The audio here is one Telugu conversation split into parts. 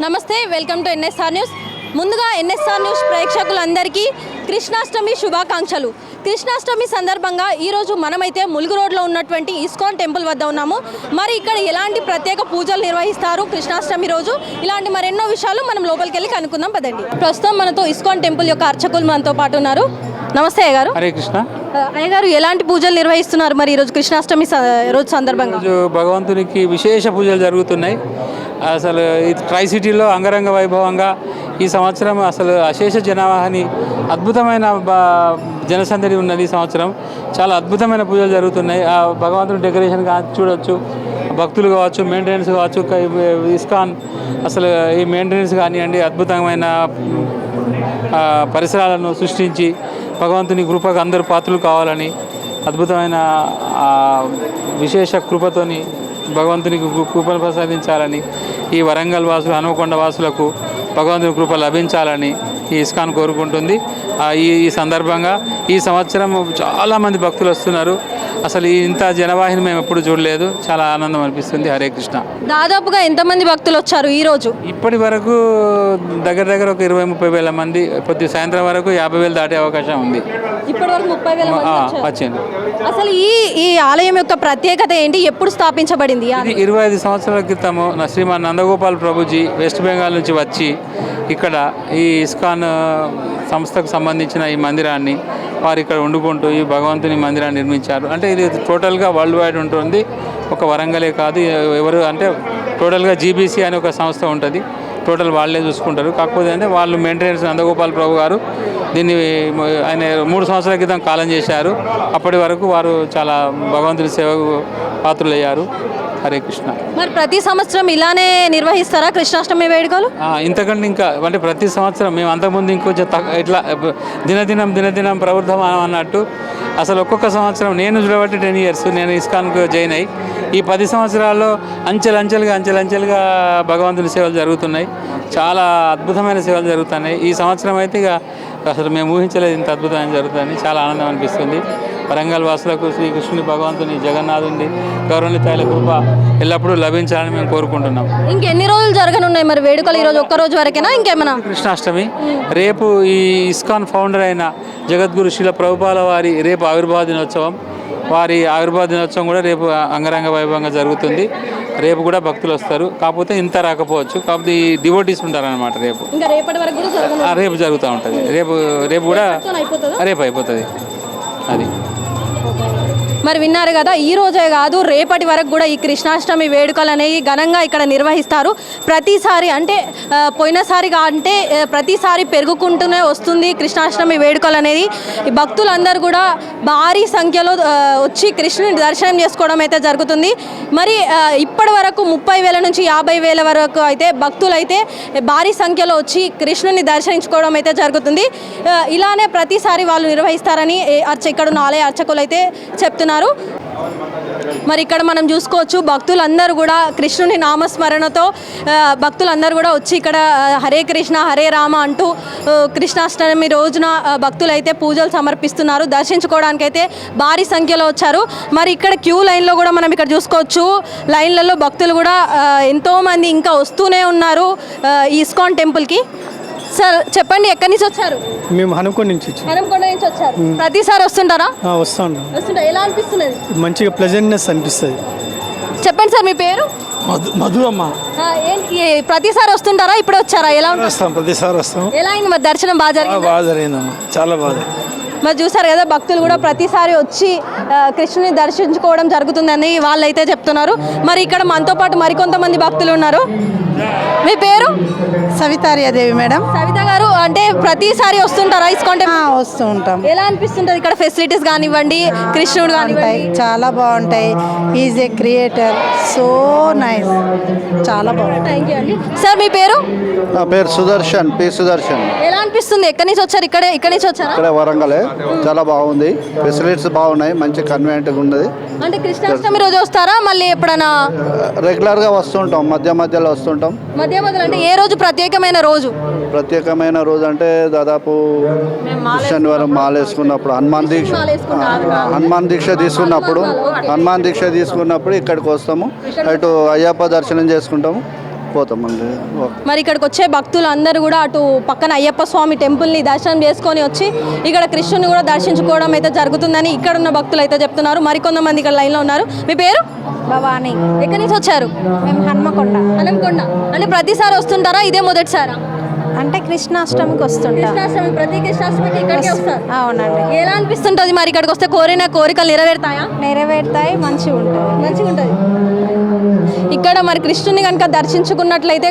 నమస్తే, వెల్కమ్ టు ఎన్ఎస్ఆర్ న్యూస్. ముందుగా ఎన్ఎస్ఆర్ న్యూస్ ప్రేక్షకులందరికీ కృష్ణాష్టమి శుభాకాంక్షలు. కృష్ణాష్టమి సందర్భంగా ఈరోజు మనమైతే ములుగు రోడ్లో ఉన్నటువంటి ఇస్కాన్ టెంపుల్ వద్ద ఉన్నాము. మరి ఇక్కడ ఎలాంటి ప్రత్యేక పూజలు నిర్వహిస్తారు కృష్ణాష్టమి రోజు, ఇలాంటి మరెన్నో విషయాలు మనం లోపలికి వెళ్ళి కనుక్కుందాం పదండి. ప్రస్తుతం మనతో ఇస్కాన్ టెంపుల్ యొక్క అర్చకులు మనతో పాటు ఉన్నారు. నమస్తే అయ్యగారు. హరే కృష్ణ. అయ్యగారు, ఎలాంటి పూజలు నిర్వహిస్తున్నారు మరి ఈరోజు కృష్ణాష్టమి రోజు సందర్భంగా? భగవంతునికి విశేష పూజలు జరుగుతున్నాయి. అసలు ఈ ట్రై సిటీలో అంగరంగ వైభవంగా ఈ సంవత్సరం అసలు అశేష జనవాహిని, అద్భుతమైన జనసందడి ఉన్నది. ఈ సంవత్సరం చాలా అద్భుతమైన పూజలు జరుగుతున్నాయి. ఆ భగవంతుని డెకరేషన్ చూడవచ్చు, భక్తులు కావచ్చు, మెయింటెనెన్స్ కావచ్చు, ఇస్కాన్ అసలు ఈ మెయింటెనెన్స్ కానివ్వండి, అద్భుతమైన పరిసరాలను సృష్టించి భగవంతుని కృపకు అందరూ పాత్రలు కావాలని, అద్భుతమైన విశేష కృపతోని భగవంతునికి కృపను ప్రసాదించాలని, ఈ వరంగల్ వాసులు, హనుమకొండ వాసులకు భగవంతుని కృప లభించాలని ఈ ఇస్కాన్ కోరుకుంటుంది. ఈ సందర్భంగా ఈ సంవత్సరం చాలామంది భక్తులు వస్తున్నారు. అసలు ఇంత జనవాహిని మేము ఎప్పుడు చూడలేదు. చాలా ఆనందం అనిపిస్తుంది. హరే కృష్ణ. దాదాపుగా ఎంతమంది భక్తులు వచ్చారు ఈరోజు? ఇప్పటి వరకు దగ్గర ఒక 20-30 వేల మంది, పొద్దు సాయంత్రం వరకు 50,000 దాటే అవకాశం ఉంది. ఇప్పటి వరకు 30,000 వచ్చింది. అసలు ఈ ఆలయం యొక్క ప్రత్యేకత ఏంటి? ఎప్పుడు స్థాపించబడింది? 25 సంవత్సరాల క్రితము శ్రీమాన్ నందగోపాల్ ప్రభుజీ వెస్ట్ బెంగాల్ నుంచి వచ్చి ఇక్కడ ఈ ఇస్కాన్ సంస్థకు సంబంధించిన ఈ మందిరాన్ని వారు ఇక్కడ వండుకుంటూ ఈ భగవంతుని మందిరాన్ని నిర్మించారు. అంటే ఇది టోటల్గా వరల్డ్ వైడ్ ఉంటుంది. ఒక వరంగలే కాదు, ఎవరు అంటే టోటల్గా జీబీసీ అనే ఒక సంస్థ ఉంటుంది. టోటల్ వాళ్ళే చూసుకుంటారు. కాకపోతే అంటే వాళ్ళు మెయింటెనెన్స్ నందగోపాల్ ప్రభు గారు దీన్ని ఆయన 3 సంవత్సరాల క్రితం కాలం చేశారు. అప్పటి వరకు వారు చాలా భగవంతుని సేవకు పాత్రులయ్యారు. హరే కృష్ణ. మరి ప్రతి సంవత్సరం ఇలానే నిర్వహిస్తారా కృష్ణాష్టమి వేడుకలు? ఇంతకంటే ఇంకా అంటే ప్రతి సంవత్సరం మేము అంతకుముందు ఇంకొంచెం ఇట్లా దినదినం ప్రవృద్ధం అన్నట్టు అసలు ఒక్కొక్క సంవత్సరం నేను చూడబట్టి 10 years నేను ఇస్కాన్కు జాయిన్ అయ్యి ఈ 10 సంవత్సరాల్లో అంచెలంచెలుగా భగవంతుని సేవలు జరుగుతున్నాయి. చాలా అద్భుతమైన సేవలు జరుగుతున్నాయి. ఈ సంవత్సరం అయితే ఇక అసలు మేము ఊహించలేదు ఇంత అద్భుతమైన జరుగుతుందని. చాలా ఆనందం అనిపిస్తుంది. వరంగల్ వాసులకు శ్రీకృష్ణుని, భగవంతుని, జగన్నాథుని గౌరవనీయుల కృప ఎల్లప్పుడూ లభించాలని మేము కోరుకుంటున్నాం. ఇంకెన్ని రోజులు జరగనున్నాయి మరి వేడుకలు? ఈరోజు ఒక్క రోజు వరకేనా, ఇంకేమైనా? కృష్ణాష్టమి రేపు ఈ ఇస్కాన్ ఫౌండర్ అయిన జగద్గురు శ్రీల ప్రభుపాల వారి రేపు ఆవిర్భావ దినోత్సవం. వారి ఆవిర్భావ దినోత్సవం కూడా రేపు అంగరంగ వైభవంగా జరుగుతుంది. రేపు కూడా భక్తులు వస్తారు. కాకపోతే ఇంత రాకపోవచ్చు. కాకపోతే ఈ డివోటీస్ ఉంటారనమాట. రేపు జరుగుతూ ఉంటుంది. రేపు కూడా రేపు అయిపోతుంది. అది మరి విన్నారు కదా, ఈ రోజే కాదు రేపటి వరకు కూడా ఈ కృష్ణాష్టమి వేడుకలు అనేవి ఘనంగా ఇక్కడ నిర్వహిస్తారు. ప్రతిసారి అంటే పోయినసారి అంటే ప్రతిసారి పెరుగుకుంటూనే వస్తుంది కృష్ణాష్టమి వేడుకలు అనేది. ఈ భక్తులందరూ కూడా భారీ సంఖ్యలో వచ్చి కృష్ణుని దర్శనం చేసుకోవడం అయితే జరుగుతుంది. మరి ఇప్పటి వరకు 30,000 నుంచి 50,000 వరకు అయితే భక్తులు అయితే భారీ సంఖ్యలో వచ్చి కృష్ణుని దర్శించుకోవడం అయితే జరుగుతుంది. ఇలానే ప్రతిసారి వాళ్ళు నిర్వహిస్తారని ఇక్కడ ఉన్న ఆలయ అర్చకులు అయితే చెప్తున్నారు. మరి ఇక్కడ మనం చూసుకోవచ్చు, భక్తులందరూ కూడా కృష్ణుని నామస్మరణతో భక్తులందరూ కూడా వచ్చి ఇక్కడ హరే కృష్ణ హరే రామ అంటూ కృష్ణాష్టమి రోజున భక్తులు అయితే పూజలు సమర్పిస్తున్నారు. దర్శించుకోవడానికి అయితే భారీ సంఖ్యలో వచ్చారు. మరి ఇక్కడ క్యూ లైన్లో కూడా మనం ఇక్కడ చూసుకోవచ్చు, లైన్లలో భక్తులు కూడా ఎంతోమంది ఇంకా వస్తూనే ఉన్నారు ఈ ఇస్కాన్ టెంపుల్కి. సార్ చెప్పండి, ఎక్కడి నుంచి వచ్చారు? మేము హనుమకొండ నుంచి వచ్చారు. ప్రతిసారి వస్తుంటారా? వస్తుంటా. ఎలా అనిపిస్తున్నది? మంచిగా ప్లెజెంట్నెస్ అనిపిస్తుంది. చెప్పండి సార్, మీ పేరు? మధు అమ్మ. ప్రతిసారి వస్తుంటారా? ఇప్పుడు వచ్చారా? ఎలా వస్తాం? ప్రతిసారి వస్తాం. ఎలా అయింది మరి దర్శనం? బాగా జరిగిందమ్మా, చాలా బాగా. మరి చూసారు కదా, భక్తులు కూడా ప్రతిసారి వచ్చి కృష్ణుని దర్శించుకోవడం జరుగుతుందని వాళ్ళైతే చెప్తున్నారు. మరి ఇక్కడ మనతో పాటు మరికొంతమంది భక్తులు ఉన్నారు. మీ పేరు? సవితార్యాదేవి మేడం. సవిత గారు, అంటే ప్రతిసారి వస్తుంటారా ఇస్కాన్ టెంపుల్? వస్తూ ఉంటాం. ఎలా అనిపిస్తుంటుంది ఇక్కడ ఫెసిలిటీస్ కానివ్వండి, కృష్ణుడు కానివ్వండి? చాలా బాగుంటాయి. Is a creator, so nice, చాలా బాగుంది. థ్యాంక్ యూ అండి. సార్ మీ పేరు? నా పేరు సుదర్శన్, పి సుదర్శన్. ఎలా అనిపిస్తుంది? ఎక్కడి నుంచి వచ్చారు? ఇక్కడి నుంచి వచ్చారా? ఇక్కడ వరంగలే. చాలా బాగుంది, ఫెసిలిటీస్ బాగున్నాయి, మంచి కన్వీనియంట్గా ఉన్నది. అంటే కృష్ణాష్టమి రోజు వస్తారా? మళ్ళీ ఎప్పుడైనా? రెగ్యులర్గా వస్తుంటాం, మధ్యలో వస్తుంటాం. మధ్యలో అంటే ఏ రోజు ప్రత్యేకమైన రోజు? ప్రత్యేకమైన రోజు అంటే దాదాపు శనివారం మాలేసుకున్నప్పుడు, హనుమాన్ దీక్ష తీసుకున్నప్పుడు ఇక్కడికి వస్తాము. అటు అయ్యప్ప దర్శనం చేసుకుంటాము, పోతామండి. మరి ఇక్కడికి వచ్చే భక్తులు అందరూ కూడా అటు పక్కన అయ్యప్ప స్వామి టెంపుల్ని దర్శనం చేసుకొని వచ్చి ఇక్కడ కృష్ణుని కూడా దర్శించుకోవడం అయితే జరుగుతుందని ఇక్కడ ఉన్న భక్తులు అయితే చెప్తున్నారు. మరికొంతమంది ఇక్కడ లైన్లో ఉన్నారు. మీ పేరు? భవానీ. ఎక్కడి నుంచి వచ్చారు? మేము హన్మకొండ. హనుమకొండ. అంటే ప్రతిసారి వస్తుంటారా, ఇదే మొదటిసారా? అంటే కృష్ణాష్టమికి వస్తుంటా. కృష్ణాష్టమి, ప్రతి కృష్ణాష్టమికి ఇక్కడికి వస్తారు. అవునండి. ఎలా అనిపిస్తుంటుంది మరి ఇక్కడికి వస్తే? కోరిన కోరికలు నెరవేరుతాయా? నెరవేరుతాయి, మంచిగా ఉంటుంది. మంచిగా ఉంటుంది. ఇక్కడ మరి కృష్ణుని కనుక దర్శించుకున్నట్లయితే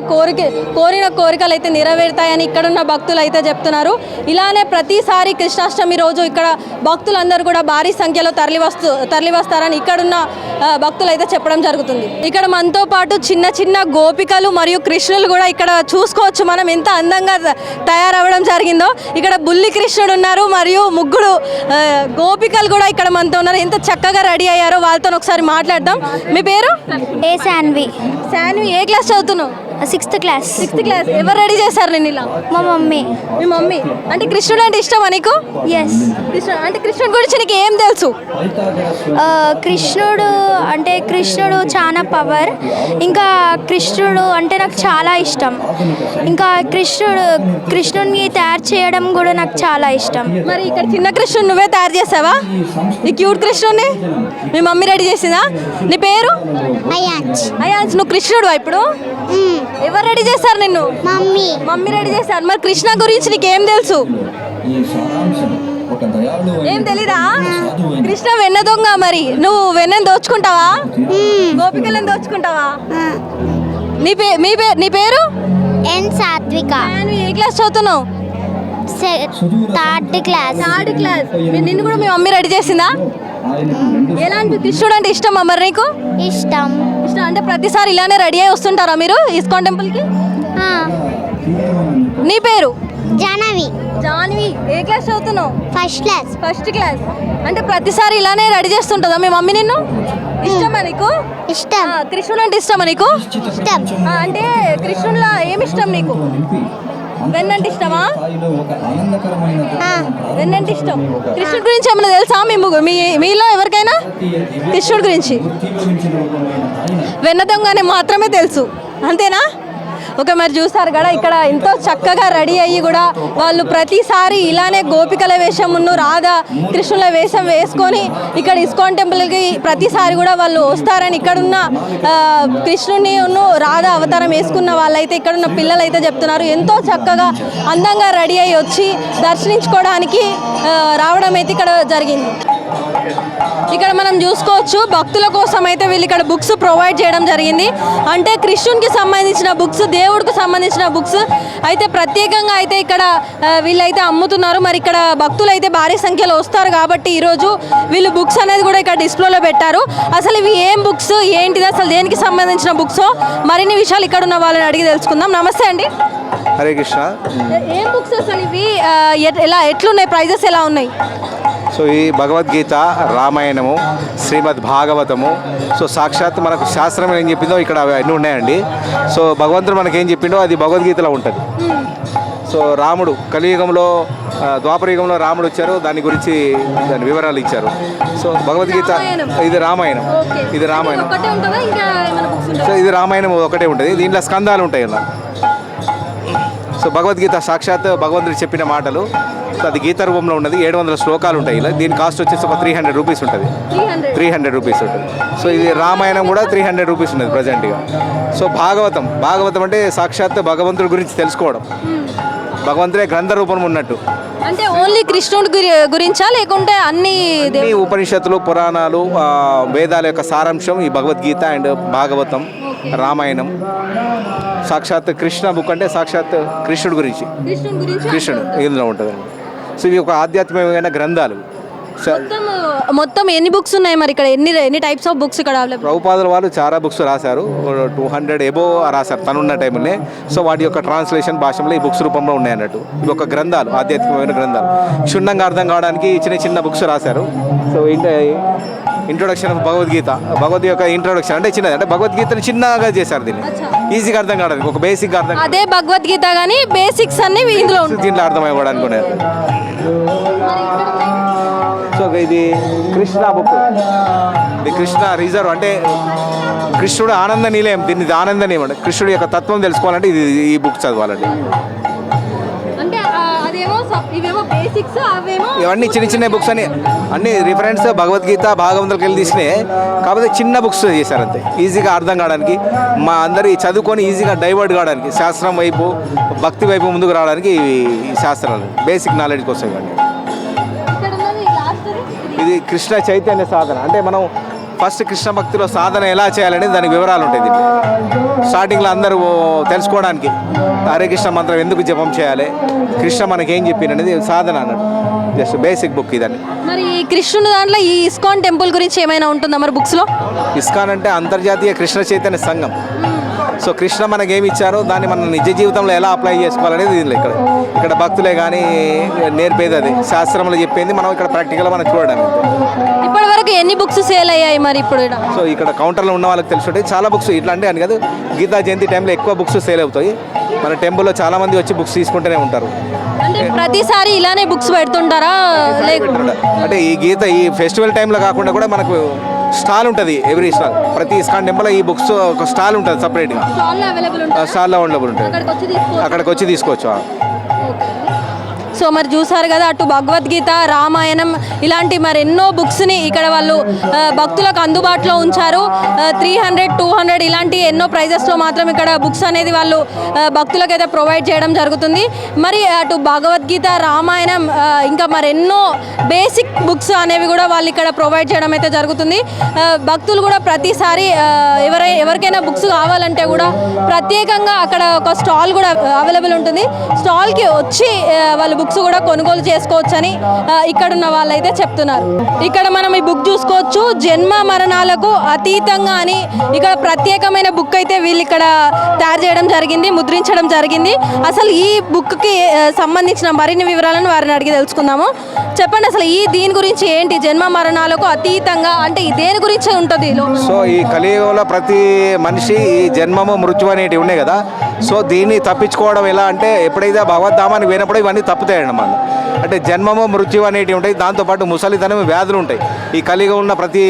కోరిన కోరికలు అయితే నెరవేరుతాయని ఇక్కడున్న భక్తులు అయితే చెప్తున్నారు. ఇలానే ప్రతిసారి కృష్ణాష్టమి రోజు ఇక్కడ భక్తులందరూ కూడా భారీ సంఖ్యలో తరలి వస్తారని ఇక్కడున్న భక్తులు అయితే చెప్పడం జరుగుతుంది. ఇక్కడ మనతో పాటు చిన్న చిన్న గోపికలు మరియు కృష్ణులు కూడా ఇక్కడ చూసుకోవచ్చు మనం ఎంత అందంగా తయారవ్వడం జరిగిందో. ఇక్కడ బుల్లి కృష్ణుడు ఉన్నారు మరియు ముగ్గురు గోపికలు కూడా ఇక్కడ మనతో ఉన్నారు. ఎంత చక్కగా రెడీ అయ్యారో వాళ్ళతో ఒకసారి మాట్లాడదాం. మీ పేరు? ఏ శాన్వి. శాన్వి, ఏ క్లాస్ చదువుతున్నావు? 6th class. 6th class. ఎవరు రెడీ చేశారు నేను ఇలా? మా మమ్మీ. మీ మమ్మీ. అంటే కృష్ణుడు అంటే ఇష్టమా నీకు? ఎస్. అంటే కృష్ణుడి గురించి నీకు ఏం తెలుసు? కృష్ణుడు చాలా పవర్. ఇంకా కృష్ణుడు అంటే నాకు చాలా ఇష్టం. ఇంకా కృష్ణుడిని తయారు చేయడం కూడా నాకు చాలా ఇష్టం. మరి ఇక్కడ చిన్న కృష్ణుడు నువ్వే తయారు చేసావా? ఈ క్యూట్ కృష్ణుడిని మీ మమ్మీ రెడీ చేసిందా? నీ పేరు? అయాన్స్. నువ్వు కృష్ణుడు ఇప్పుడు? ఎవరు రెడీ చేశారు నిన్ను? మమ్మీ రెడీ చేశారు. మరి కృష్ణ గురించి నీకేం తెలుసు? ఏం తెలీదా? కృష్ణ వెన్న దొంగ. మరి నువ్వు వెన్నని దోచుకుంటావా? గోపికలను దోచుకుంటావా? నీ పేరు? ఎన్ సాత్విక. నువ్వు ఏ క్లాస్ చదువుతున్నావు? 3rd class. 3rd class. నిన్ను కూడా మీ మమ్మీ రెడీ చేసిందా? ఎలా అంటే కృష్ణుడు అంటే ఇష్టమా మరి నీకు? ఇష్టం. అంటే ప్రతిసారి ఇలానే రెడీ అయి వస్తుంటారా మీరు ఇస్కాన్ టెంపుల్కి? నీ పేరు? జానవి. జాన్వి. ఏ క్లాస్ చదువుతున్నావు? 1st class. 1st class. అంటే ప్రతిసారి ఇలానే రెడీ చేస్తుంటుందా మీ మమ్మీ నిన్ను? ఇష్టమా నీకు? ఇష్టం. కృష్ణుడు అంటే ఇష్టమా నీకు? ఇష్టం. అంటే కృష్ణుడిలో ఏమి ఇష్టం నీకు? వెన్నంటే ఇష్టమా? వెన్నంటే ఇష్టం. కృష్ణుడి గురించి ఏమైనా తెలుసా మీలో ఎవరికైనా? కృష్ణుడి గురించి వెన్న దొంగనే మాత్రమే తెలుసు, అంతేనా? ఓకే, మరి చూసారు కదా ఇక్కడ ఎంతో చక్కగా రెడీ అయ్యి కూడా వాళ్ళు ప్రతిసారి ఇలానే గోపికల వేషమును రాధా కృష్ణుల వేషం వేసుకొని ఇక్కడ ఇస్కాన్ టెంపుల్కి ప్రతిసారి కూడా వాళ్ళు వస్తారని ఇక్కడున్న కృష్ణుని రాధా అవతారం వేసుకున్న వాళ్ళైతే ఇక్కడున్న పిల్లలు అయితే చెప్తున్నారు. ఎంతో చక్కగా అందంగా రెడీ అయ్యి వచ్చి దర్శించుకోవడానికి రావడం అయితే ఇక్కడ జరిగింది. ఇక్కడ మనం చూసుకోవచ్చు భక్తుల కోసం అయితే వీళ్ళు ఇక్కడ బుక్స్ ప్రొవైడ్ చేయడం జరిగింది. అంటే కృష్ణునికి సంబంధించిన బుక్స్, దేవుడికి సంబంధించిన బుక్స్ అయితే ప్రత్యేకంగా అయితే ఇక్కడ వీళ్ళైతే అమ్ముతున్నారు. మరి ఇక్కడ భక్తులు అయితే భారీ సంఖ్యలో వస్తారు కాబట్టి ఈరోజు వీళ్ళు బుక్స్ అనేది కూడా ఇక్కడ డిస్ప్లేలో పెట్టారు. అసలు ఇవి ఏం బుక్స్, ఏంటిది, అసలు దేనికి సంబంధించిన బుక్స్, మరిన్ని విషయాలు ఇక్కడ ఉన్న వాళ్ళని అడిగి తెలుసుకుందాం. నమస్తే అండి. హరే కృష్ణ. ఏం బుక్స్ అసలు ఇవి? ఎట్లున్నాయి? ప్రైజెస్ ఎలా ఉన్నాయి? సో ఈ భగవద్గీత, రామాయణము, శ్రీమద్ భాగవతము, సో సాక్షాత్ మనకు శాస్త్రం ఏం చెప్పిందో ఇక్కడ అన్నీ ఉన్నాయండి. సో భగవంతుడు మనకి ఏం చెప్పిండో అది భగవద్గీతలో ఉంటుంది. సో రాముడు కలియుగంలో, ద్వాపరయుగంలో రాముడు వచ్చారు, దాని గురించి దాని వివరాలు ఇచ్చారు. సో భగవద్గీత ఇది రామాయణం. ఇది రామాయణం. సో ఇది రామాయణం ఒకటే ఉంటుంది. దీంట్లో స్కందాలు ఉంటాయి ఇలా. సో భగవద్గీత సాక్షాత్ భగవంతుడు చెప్పిన మాటలు. సో అది గీత రూపంలో ఉన్నది. 700 శ్లోకాలు ఉంటాయి ఇలా. దీని కాస్ట్ వచ్చేసి ఒక 300 రూపీస్ ఉంటుంది. 300 రూపీస్ ఉంటుంది. సో ఇది రామాయణం కూడా 300 రూపీస్ ఉన్నది ప్రజెంట్గా. సో భాగవతం అంటే సాక్షాత్ భగవంతుడి గురించి తెలుసుకోవడం. భగవంతుడే గ్రంథ రూపం ఉన్నట్టు. అంటే ఓన్లీ కృష్ణుడి గురించా లేకుంటే అన్ని ఉపనిషత్తులు, పురాణాలు, వేదాల యొక్క సారాంశం ఈ భగవద్గీత అండ్ భాగవతం, రామాయణం. సాక్షాత్ కృష్ణ బుక్ అంటే సాక్షాత్ కృష్ణుడి గురించి, కృష్ణుడు ఇందులో ఉంటుందండి. సో ఇవి ఒక ఆధ్యాత్మికమైన గ్రంథాలు. మొత్తం ఎన్ని బుక్స్ ఉన్నాయి మరి ఇక్కడ? ఎన్ని టైప్స్ ఆఫ్ బుక్స్ ఇక్కడ అవైలబుల్? ప్రభుపాదుల వాళ్ళు చాలా బుక్స్ రాశారు. 200 ఎబో రాశారు తనున్న టైంలోనే. సో వాటి యొక్క ట్రాన్స్లేషన్ భాషలో ఈ బుక్స్ రూపంలో ఉన్నాయి అన్నట్టు. ఇవి ఒక గ్రంథాలు, ఆధ్యాత్మికమైన గ్రంథాలు. క్షుణ్ణంగా అర్థం కావడానికి చిన్న బుక్స్ రాశారు. సో ఇంట్రొడక్షన్ ఆఫ్ భగవద్గీత యొక్క ఇంట్రొడక్షన్ అంటే చిన్నది. అంటే భగవద్గీతను చిన్నగా చేశారు, దీన్ని ఈజీగా అర్థం కావడానికి, ఒక బేసిక్గా అర్థం. అదే భగవద్గీత కానీ బేసిక్స్ అన్ని ఇందులో దీంట్లో అర్థం అవ్వడానికి. సో ఇది కృష్ణ బుక్, ఇది కృష్ణ రిజర్వ్ అంటే కృష్ణుడు ఆనంద నిలయం, దీన్ని ఆనంద నిలయం అంటే కృష్ణుడు యొక్క తత్వం తెలుసుకోవాలంటే ఇది ఈ బుక్ చదవాలండి. అంటే అదేమో ఇవేమో బేసిక్స్, అవేమో ఇవన్నీ చిన్న చిన్న బుక్స్ అని అన్ని రిఫరెన్స్ భగవద్గీత భాగవంతులకి వెళ్ళి తీసుకునే, కాకపోతే చిన్న బుక్స్ చేశారు అంతే, ఈజీగా అర్థం కావడానికి, మా అందరి చదువుకొని ఈజీగా డైవర్ట్ కావడానికి, శాస్త్రం వైపు భక్తి వైపు ముందుకు రావడానికి ఈ శాస్త్రాలు బేసిక్ నాలెడ్జ్ కోసం ఇవ్వండి. ఇక్కడ ఉన్నది లాస్ట్ ఇది కృష్ణ చైతన్య సాధన అంటే మనం ఫస్ట్ కృష్ణ భక్తిలో సాధన ఎలా చేయాలనేది దానికి వివరాలు ఉంటాయి. దీంట్లో స్టార్టింగ్లో అందరూ తెలుసుకోవడానికి హరే కృష్ణ మంత్రం ఎందుకు జపం చేయాలి, కృష్ణ మనకేం చెప్పింది అనేది సాధన అన్నట్టు, జస్ట్ బేసిక్ బుక్ ఇదని. మరి ఈ కృష్ణుని దాంట్లో ఈ ఇస్కాన్ టెంపుల్ గురించి ఏమైనా ఉంటుందా మరి బుక్స్లో? ఇస్కాన్ అంటే అంతర్జాతీయ కృష్ణ చైతన్య సంఘం. సో కృష్ణ మనకేమి ఇచ్చారో దాన్ని మనం నిజ జీవితంలో ఎలా అప్లై చేసుకోవాలనేది దీనిలో ఇక్కడ భక్తులే కానీ నేర్పేది, అది శాస్త్రంలో చెప్పేది మనం ఇక్కడ ప్రాక్టికల్గా మనం చూడడం. ఇప్పటి వరకు ఎన్ని బుక్స్ సేల్ అయ్యాయి మరి ఇప్పుడు ఈడ? సో ఇక్కడ కౌంటర్లో ఉన్న వాళ్ళకి తెలుసుంటే చాలా బుక్స్ ఇట్లా అంటే అని కాదు, గీతా జయంతి టైంలో ఎక్కువ బుక్స్ సేల్ అవుతాయి. మన టెంపుల్లో చాలా మంది వచ్చి బుక్స్ తీసుకుంటూనే ఉంటారు. అంటే ప్రతిసారి ఇలానే బుక్స్ పెడుతుంటారా లేకుంటే? అంటే ఈ ఫెస్టివల్ టైంలో కాకుండా కూడా మనకు స్టాల్ ఉంటుంది, ఎవ్రీ స్టాల్ ప్రతి ఇస్కాన్ టెంపుల్ ఈ బుక్స్ ఒక స్టాల్ ఉంటుంది సపరేట్గా, స్టాల్లో అవైలబుల్ ఉంటాయి, స్టాల్లో అవైలబుల్ ఉంటుంది, అక్కడికి వచ్చి తీసుకోవచ్చు. సో మరి చూసారు కదా, అటు భగవద్గీత, రామాయణం ఇలాంటి మరి ఎన్నో బుక్స్ని ఇక్కడ వాళ్ళు భక్తులకు అందుబాటులో ఉంచారు. 300, 200 ఇలాంటి ఎన్నో ప్రైజెస్లో మాత్రం ఇక్కడ బుక్స్ అనేది వాళ్ళు భక్తులకు అయితే ప్రొవైడ్ చేయడం జరుగుతుంది. మరి అటు భగవద్గీత, రామాయణం ఇంకా మరి ఎన్నో బేసిక్ బుక్స్ అనేవి కూడా వాళ్ళు ఇక్కడ ప్రొవైడ్ చేయడం అయితే జరుగుతుంది. భక్తులు కూడా ప్రతిసారి ఎవరికైనా బుక్స్ కావాలంటే కూడా ప్రత్యేకంగా అక్కడ ఒక స్టాల్ కూడా అవైలబుల్ ఉంటుంది. స్టాల్కి వచ్చి వాళ్ళు బుక్స్ కూడా కొనుగోలు చేసుకోవచ్చని ఇక్కడున్న వాళ్ళైతే చెప్తున్నారు. ఇక్కడ మనం ఈ బుక్ చూసుకోవచ్చు, జన్మ మరణాలకు అతీతంగా అని ఇక్కడ ప్రత్యేకమైన బుక్ అయితే వీళ్ళు ఇక్కడ తయారు చేయడం జరిగింది, ముద్రించడం జరిగింది. అసలు ఈ బుక్కి సంబంధించిన మరిన్ని వివరాలను వారిని అడిగి తెలుసుకుందాము. చెప్పండి, అసలు దీని గురించి ఏంటి, జన్మ మరణాలకు అతీతంగా అంటే దేని గురించి ఉంటుంది? సో ఈ కలియుగంలో ప్రతి మనిషి ఈ జన్మము మృత్యు అనేటివి ఉన్నాయి కదా, సో దీన్ని తప్పించుకోవడం ఎలా అంటే ఎప్పుడైతే భగవద్ధామానికి పోయినప్పుడు ఇవన్నీ తప్పుతాయి అన్నమాట. అంటే జన్మము మృత్యు అనేటివి ఉంటాయి, దాంతోపాటు ముసలితనం, వ్యాధులు ఉంటాయి. ఈ కలియుగం ఉన్న ప్రతి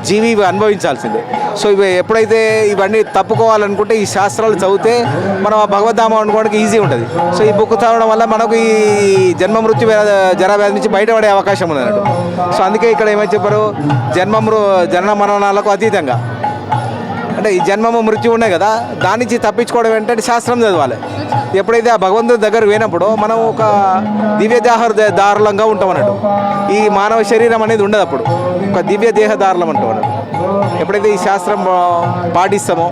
జీవి ఇవి అనుభవించాల్సిందే. సో ఇవి ఎప్పుడైతే ఇవన్నీ తప్పుకోవాలనుకుంటే ఈ శాస్త్రాలు చదివితే మనం ఆ భగవద్ధామం అనుకోవడానికి ఈజీ ఉంటుంది. సో ఈ బుక్ చదవడం వల్ల మనకు ఈ జన్మ మృత్యు జరా వ్యాధి నుంచి బయటపడే అవకాశం ఉంది అన్నట్టు. సో అందుకే ఇక్కడ ఏమని చెప్పారు, జన్మ మరణాలకు అతీతంగా అంటే ఈ జన్మము మృత్యు ఉన్నాయి కదా, దాని నుంచి తప్పించుకోవడం ఏంటంటే శాస్త్రం చదవాలి. ఎప్పుడైతే ఆ భగవంతుడి దగ్గర పోయినప్పుడు మనం ఒక దివ్యదేహదారులంగా ఉంటాం అన్నట్టు. ఈ మానవ శరీరం అనేది ఉండదు, అప్పుడు ఒక దివ్య దేహదారులం అంటాం అన్నట్టు. ఎప్పుడైతే ఈ శాస్త్రం పాటిస్తామో,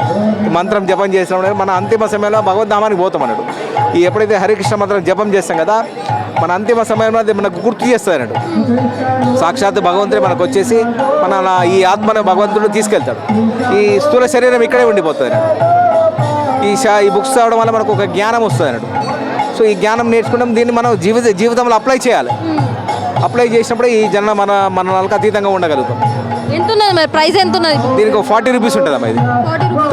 మంత్రం జపం చేస్తామో మన అంతిమ సమయంలో భగవద్ధామానికి పోతాం అన్నట్టు. ఈ ఎప్పుడైతే హరికృష్ణ మంత్రం జపం చేస్తాం కదా, మన అంతిమ సమయంలో అది మనకు గుర్తు చేస్తుంది అన్నట్టు. సాక్షాత్ భగవంతుడే మనకు వచ్చేసి మన ఈ ఆత్మను భగవంతుడు తీసుకెళ్తాడు. ఈ స్థూల శరీరం ఇక్కడే ఉండిపోతుంది అన్నట్టు. ఈ బుక్స్ చదవడం వల్ల మనకు ఒక జ్ఞానం వస్తుంది అన్నట్టు. సో ఈ జ్ఞానం నేర్చుకుంటాం, దీన్ని మనం జీవితంలో అప్లై చేయాలి. అప్లై చేసినప్పుడు ఈ మరణాలకు అతీతంగా ఉండగలుగుతాం. ఎంత ఉన్నది మరి, ప్రైస్ ఎంత ఉన్నది? దీనికి 40 రూపీస్ ఉంటుంది అమ్మా, ఇది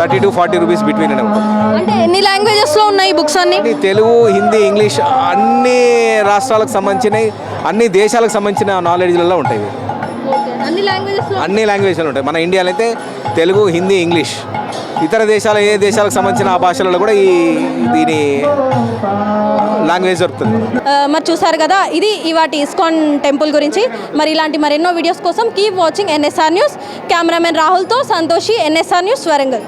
30 to 40 రూపీస్ బిట్వీన్ అనే ఉంటుంది. అంటే ఎన్ని లాంగ్వేజెస్లో ఉన్నాయి బుక్స్ అన్ని? తెలుగు, హిందీ, ఇంగ్లీష్ అన్ని రాష్ట్రాలకు సంబంధించినవి, అన్ని దేశాలకు సంబంధించిన నాలెడ్జ్లలో ఉంటాయి. అన్ని లాంగ్వేజ్లు ఉంటాయి. మన ఇండియాలో అయితే తెలుగు, హిందీ, ఇంగ్లీష్. ఇతర ఏ దేశాలకు సంబంధించిన ఆ భాషలలో కూడా దీని లాంగ్వేజ్ దొరుకుతుంది. మరి చూసారు కదా, ఇది ఇవాటి ఇస్కాన్ టెంపుల్ గురించి. మరి ఇలాంటి మరెన్నో వీడియోస్ కోసం keep watching NSR news. Cameraman రాహుల్తో సంతోషి, NSR న్యూస్, వరంగల్.